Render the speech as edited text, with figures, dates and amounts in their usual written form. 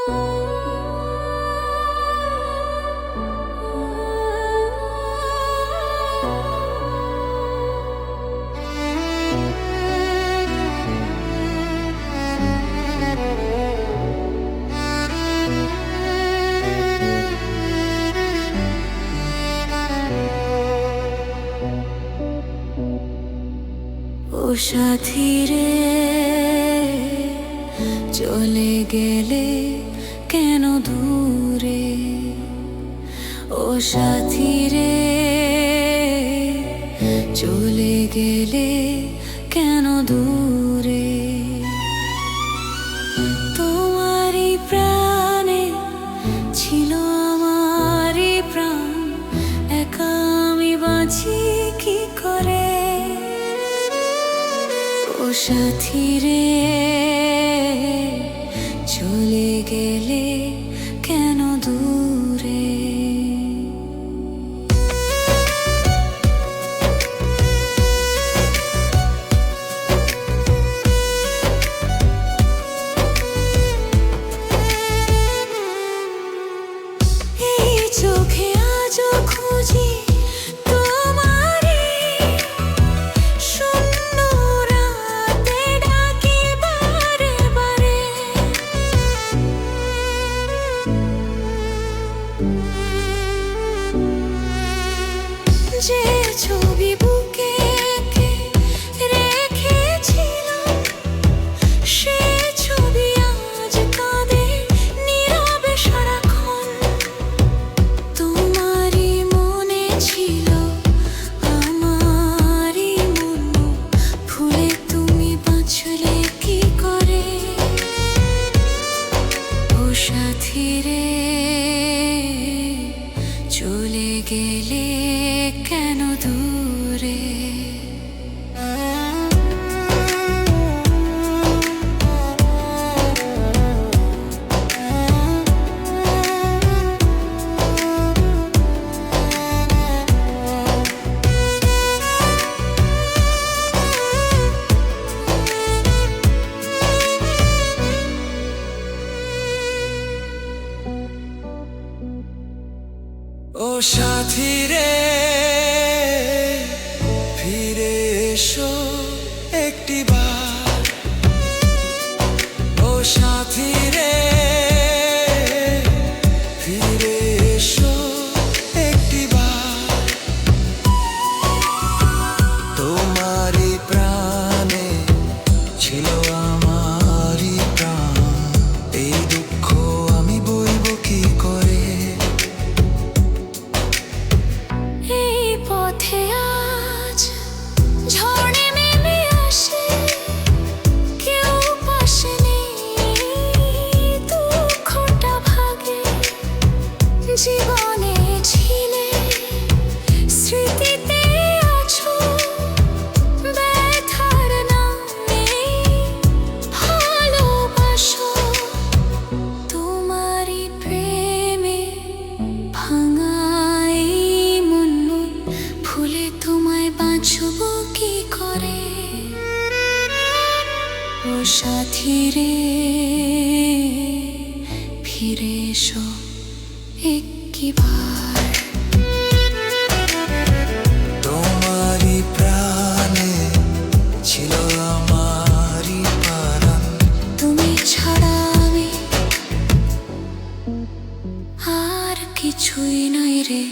ও সাথী রে, চলে গেলে কেন দূরে? ও সাথী রে, চলে গেলে কেন দূরে? তোমারই প্রাণে ছিল আমারই প্রাণ, একা আমি বাঁচি কি করে? ও সাথী রে, চলে গেলে কেন দূরে? এই চোখে আজও খুঁজি যে ছবি বুকে এঁকে রেখেছিলাম, সে ছবি আজ কাঁদে নীরবে সারাক্ষণ। তোমারই মনে ছিল আমারই মন, ফুলে তুমি বাঁচলে কি করে? ও সাথী রে, চলে গেলে কেন দূরে? ও সাথী রে, ফিরে এসো একটিবার। ও সাথী রে, ফিরে এসো একটিবার। তোমারই প্রাণে ছিল আমারই প্রাণ, এই দুঃখ আমি বইব কি করে? এই পথে আজ ঝড় নেমে আসে, কেউ পাশে নেই, দুঃখটা ভাগে। জীবনে ছিলে, স্মৃতিতে আছো, ব্যথার নামে ভালোবাসো। তোমারই প্রেমে ভাঙাই ফুলে তোমায় বাঁচব কি করে? ও সাথী রে, ফিরে এসো একবার। তোমারই প্রাণে ছিল আমারই প্রাণ, তুমি ছাড়া আমি আর কিছুই নাই রে।